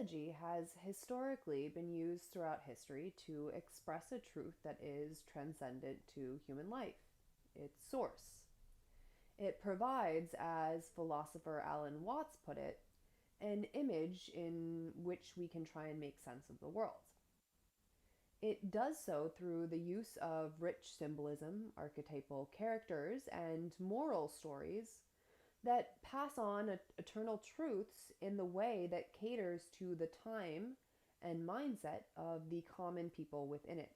mythology has historically been used throughout history to express a truth that is transcendent to human life, its source. It provides, as philosopher Alan Watts put it, an image in which we can try and make sense of the world. It does so through the use of rich symbolism, archetypal characters, and moral stories that pass on eternal truths in the way that caters to the time and mindset of the common people within it.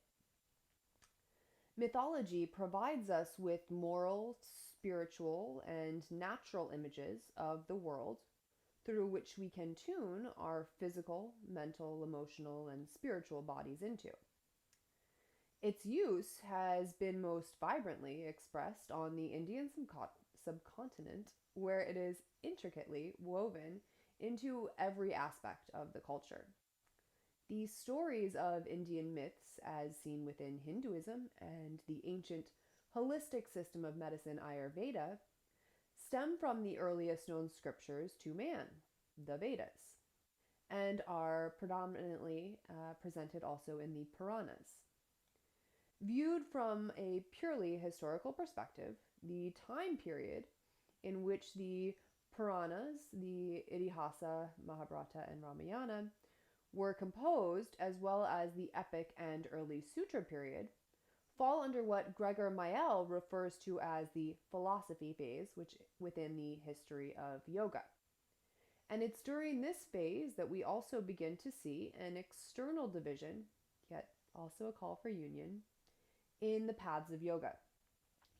Mythology provides us with moral, spiritual, and natural images of the world through which we can tune our physical, mental, emotional, and spiritual bodies into. Its use has been most vibrantly expressed on the Indian subcontinent, where it is intricately woven into every aspect of the culture. The stories of Indian myths, as seen within Hinduism and the ancient holistic system of medicine Ayurveda, stem from the earliest known scriptures to man, the Vedas, and are predominantly presented also in the Puranas. Viewed from a purely historical perspective, the time period in which the Puranas, the Itihasa, Mahabharata, and Ramayana were composed, as well as the epic and early sutra period, fall under what Gregor Mayel refers to as the philosophy phase, which within the history of yoga. And it's during this phase that we also begin to see an external division, yet also a call for union, in the paths of yoga,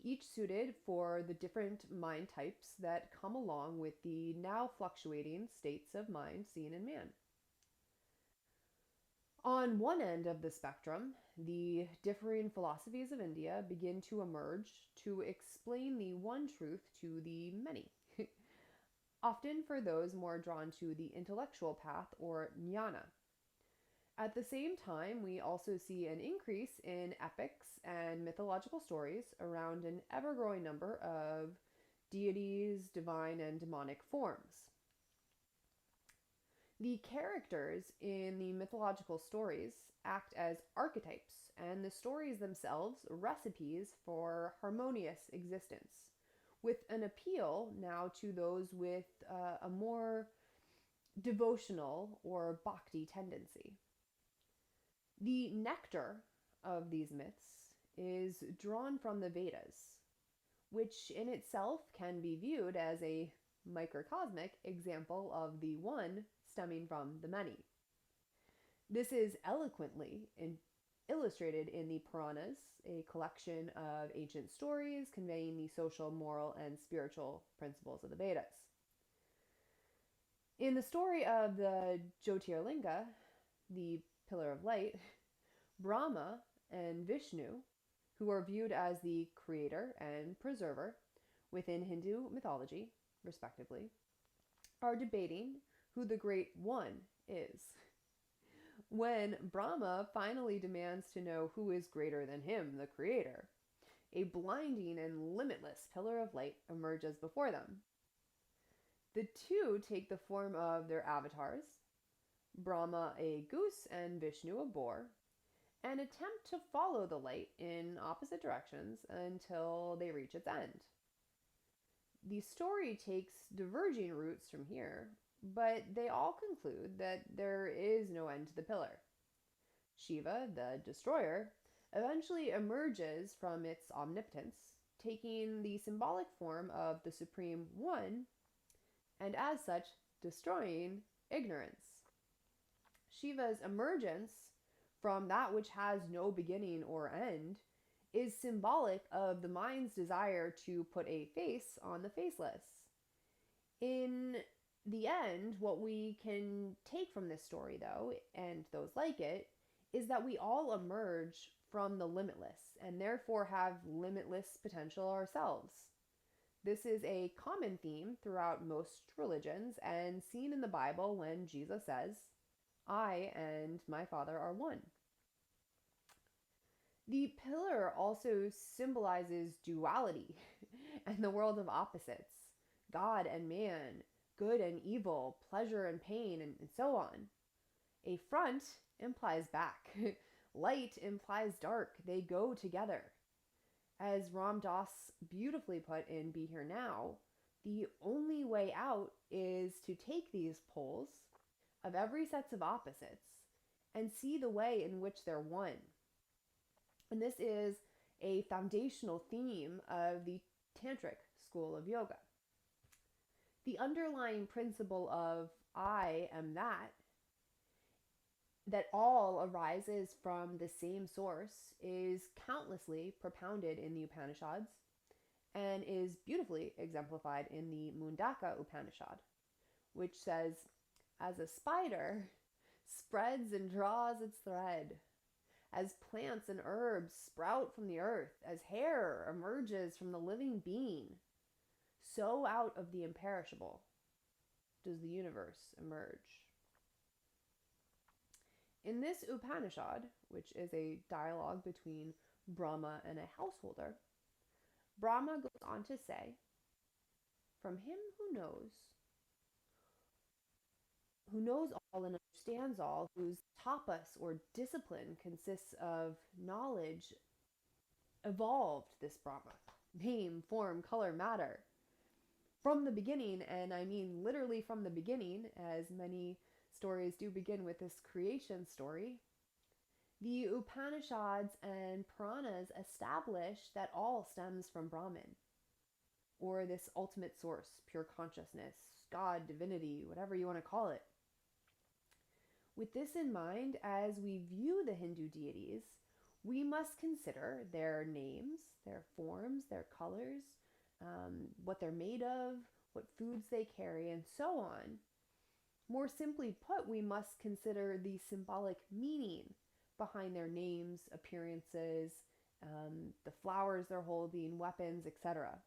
each suited for the different mind types that come along with the now fluctuating states of mind seen in man. On one end of the spectrum, the differing philosophies of India begin to emerge to explain the one truth to the many, often for those more drawn to the intellectual path or jnana. At the same time, we also see an increase in epics and mythological stories around an ever growing number of deities, divine, and demonic forms. The characters in the mythological stories act as archetypes, and the stories themselves recipes for harmonious existence, with an appeal now to those with a more devotional or bhakti tendency. The nectar of these myths is drawn from the Vedas, which in itself can be viewed as a microcosmic example of the one stemming from the many. This is eloquently illustrated in the Puranas, a collection of ancient stories conveying the social, moral, and spiritual principles of the Vedas. In the story of the Jyotirlinga, the pillar of light, Brahma and Vishnu, who are viewed as the creator and preserver within Hindu mythology, respectively, are debating who the Great One is. When Brahma finally demands to know who is greater than him, the creator, a blinding and limitless pillar of light emerges before them. The two take the form of their avatars, Brahma a goose and Vishnu a boar, and attempt to follow the light in opposite directions until they reach its end. The story takes diverging routes from here, but they all conclude that there is no end to the pillar. Shiva, the destroyer, eventually emerges from its omnipotence, taking the symbolic form of the Supreme One, and as such, destroying ignorance. Shiva's emergence from that which has no beginning or end is symbolic of the mind's desire to put a face on the faceless. In the end, what we can take from this story, though, and those like it, is that we all emerge from the limitless and therefore have limitless potential ourselves. This is a common theme throughout most religions and seen in the Bible when Jesus says, "I and my Father are one." The pillar also symbolizes duality and the world of opposites, God and man, good and evil, pleasure and pain, and so on. A front implies back. Light implies dark. They go together. As Ram Dass beautifully put in Be Here Now, the only way out is to take these poles of every sets of opposites and see the way in which they're one. And this is a foundational theme of the Tantric school of yoga. The underlying principle of I am that all arises from the same source, is countlessly propounded in the Upanishads and is beautifully exemplified in the Mundaka Upanishad, which says, as a spider spreads and draws its thread, as plants and herbs sprout from the earth, as hair emerges from the living being, so out of the imperishable does the universe emerge. In this Upanishad, which is a dialogue between Brahma and a householder, Brahma goes on to say, from him who knows all and understands all, whose tapas or discipline consists of knowledge, evolved this Brahma, name, form, color, matter. From the beginning, and I mean literally from the beginning, as many stories do begin with this creation story, the Upanishads and Puranas establish that all stems from Brahman, or this ultimate source, pure consciousness, God, divinity, whatever you want to call it. With this in mind, as we view the Hindu deities, we must consider their names, their forms, their colors, what they're made of, what foods they carry, and so on. More simply put, we must consider the symbolic meaning behind their names, appearances, the flowers they're holding, weapons, etc.,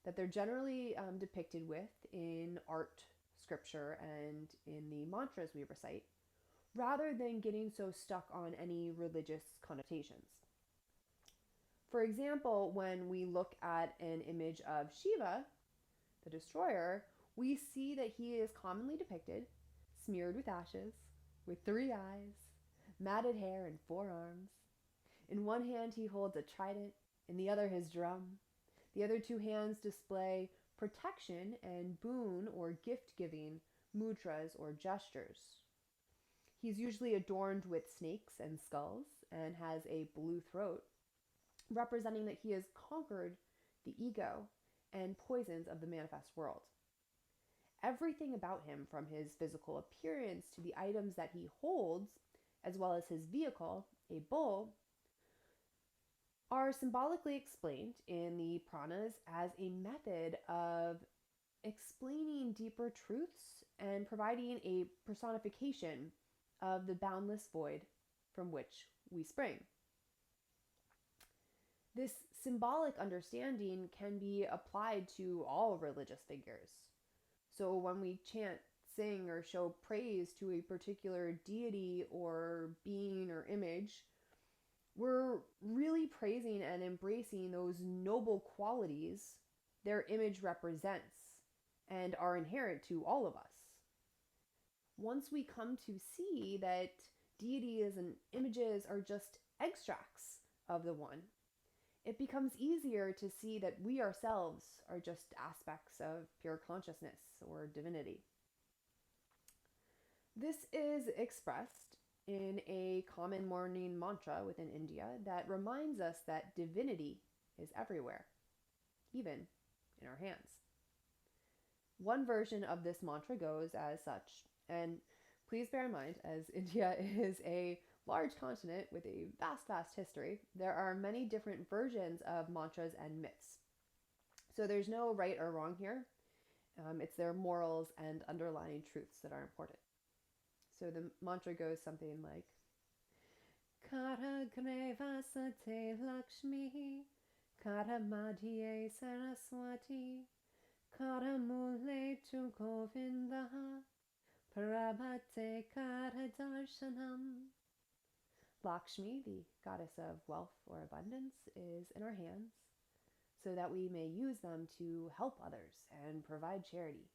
that they're generally depicted with in art, scripture, and in the mantras we recite, rather than getting so stuck on any religious connotations. For example, when we look at an image of Shiva, the destroyer, we see that he is commonly depicted smeared with ashes, with 3 eyes, matted hair, and 4 arms. In one hand he holds a trident, in the other his drum. The other 2 hands display protection and boon or gift-giving mudras or gestures. He's usually adorned with snakes and skulls and has a blue throat, representing that he has conquered the ego and poisons of the manifest world. Everything about him, from his physical appearance to the items that he holds, as well as his vehicle, a bull, are symbolically explained in the Puranas as a method of explaining deeper truths and providing a personification of the boundless void from which we spring. This symbolic understanding can be applied to all religious figures. So when we chant, sing, or show praise to a particular deity or being or image, we're really praising and embracing those noble qualities their image represents and are inherent to all of us. Once we come to see that deities and images are just extracts of the one, it becomes easier to see that we ourselves are just aspects of pure consciousness or divinity. This is expressed in a common morning mantra within India that reminds us that divinity is everywhere, even in our hands. One version of this mantra goes as such, and please bear in mind, as India is a large continent with a vast history, there are many different versions of mantras and myths. So there's no right or wrong here. It's their morals and underlying truths that are important. So the mantra goes something like, Kara greva sate Lakshmi, Kara madhye Saraswati, Kara mule tu Govinda, Prabhate Kara darshanam. Lakshmi, the goddess of wealth or abundance, is in our hands so that we may use them to help others and provide charity.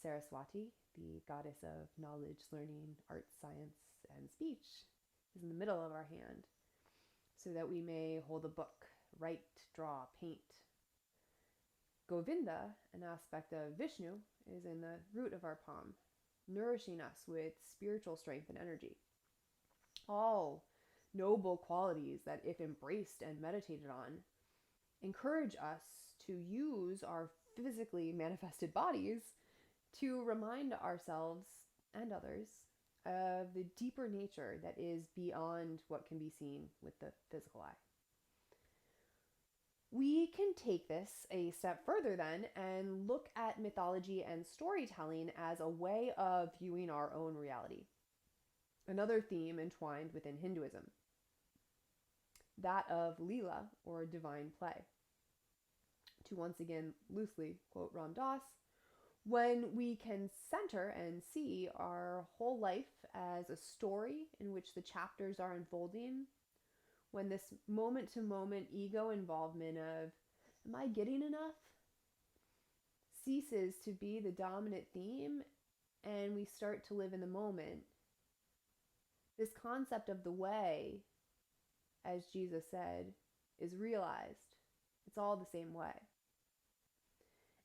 Saraswati, the goddess of knowledge, learning, art, science, and speech, is in the middle of our hand, so that we may hold a book, write, draw, paint. Govinda, an aspect of Vishnu, is in the root of our palm, nourishing us with spiritual strength and energy. All noble qualities that, if embraced and meditated on, encourage us to use our physically manifested bodies to remind ourselves and others of the deeper nature that is beyond what can be seen with the physical eye. We can take this a step further then and look at mythology and storytelling as a way of viewing our own reality. Another theme entwined within Hinduism, that of Leela, or divine play. To once again loosely quote Ram Dass, when we can center and see our whole life as a story in which the chapters are unfolding, when this moment-to-moment ego involvement of, am I getting enough, ceases to be the dominant theme, and we start to live in the moment, this concept of the way, as Jesus said, is realized. It's all the same way.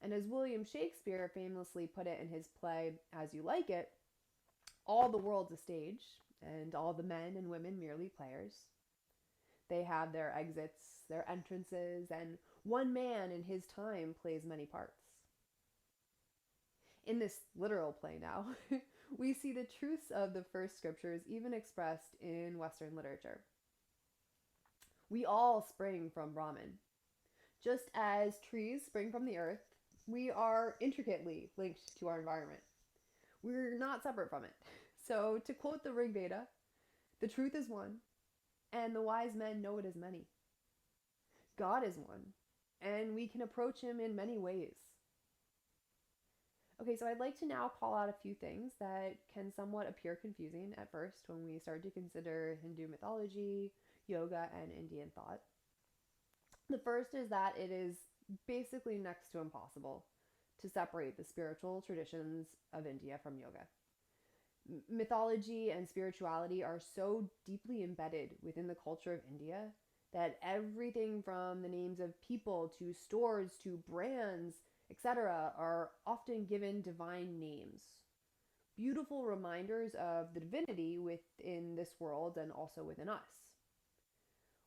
And as William Shakespeare famously put it in his play, As You Like It, all the world's a stage, and all the men and women merely players. They have their exits, their entrances, and one man in his time plays many parts. In this literal play now, we see the truths of the first scriptures even expressed in Western literature. We all spring from Brahman. Just as trees spring from the earth, we are intricately linked to our environment. We're not separate from it. So, to quote the Rig Veda, the truth is one, and the wise men know it as many. God is one, and we can approach him in many ways. Okay, so I'd like to now call out a few things that can somewhat appear confusing at first when we start to consider Hindu mythology, yoga, and Indian thought. The first is that it is basically next to impossible to separate the spiritual traditions of India from yoga. Mythology and spirituality are so deeply embedded within the culture of India that everything from the names of people to stores to brands, etc., are often given divine names. Beautiful reminders of the divinity within this world and also within us.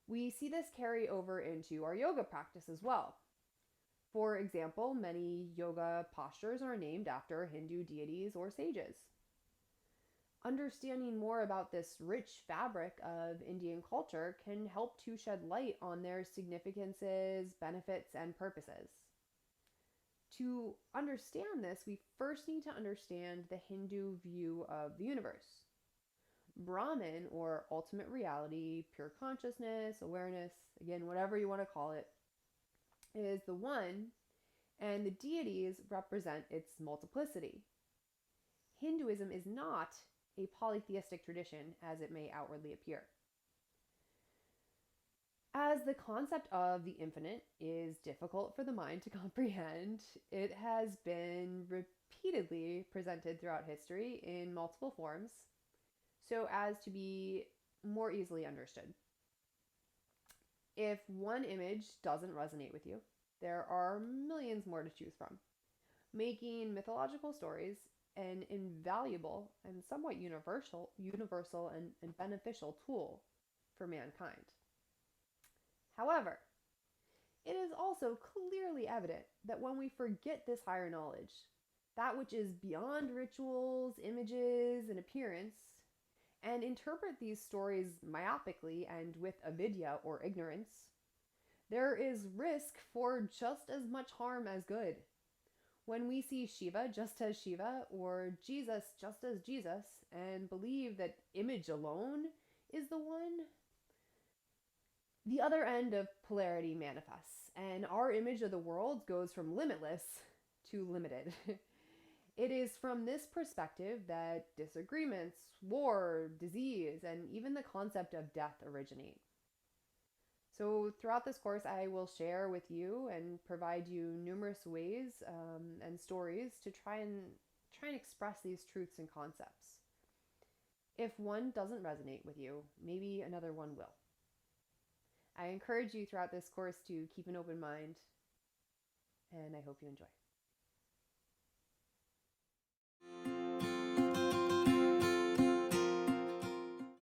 We see this carry over into our yoga practice as well. For example, many yoga postures are named after Hindu deities or sages. Understanding more about this rich fabric of Indian culture can help to shed light on their significances, benefits, and purposes. To understand this, we first need to understand the Hindu view of the universe. Brahman, or ultimate reality, pure consciousness, awareness, again, whatever you want to call it, is the one, and the deities represent its multiplicity. Hinduism is not a polytheistic tradition as it may outwardly appear. As the concept of the infinite is difficult for the mind to comprehend, it has been repeatedly presented throughout history in multiple forms so as to be more easily understood. If one image doesn't resonate with you, there are millions more to choose from, making mythological stories an invaluable and somewhat universal and beneficial tool for mankind. However, it is also clearly evident that when we forget this higher knowledge, that which is beyond rituals, images, and appearance, and interpret these stories myopically and with avidya or ignorance, there is risk for just as much harm as good. When we see Shiva just as Shiva or Jesus just as Jesus and believe that image alone is the one, the other end of polarity manifests, and our image of the world goes from limitless to limited. It is from this perspective that disagreements, war, disease, and even the concept of death originate. So throughout this course, I will share with you and provide you numerous ways and stories to try try and express these truths and concepts. If one doesn't resonate with you, maybe another one will. I encourage you throughout this course to keep an open mind, and I hope you enjoy.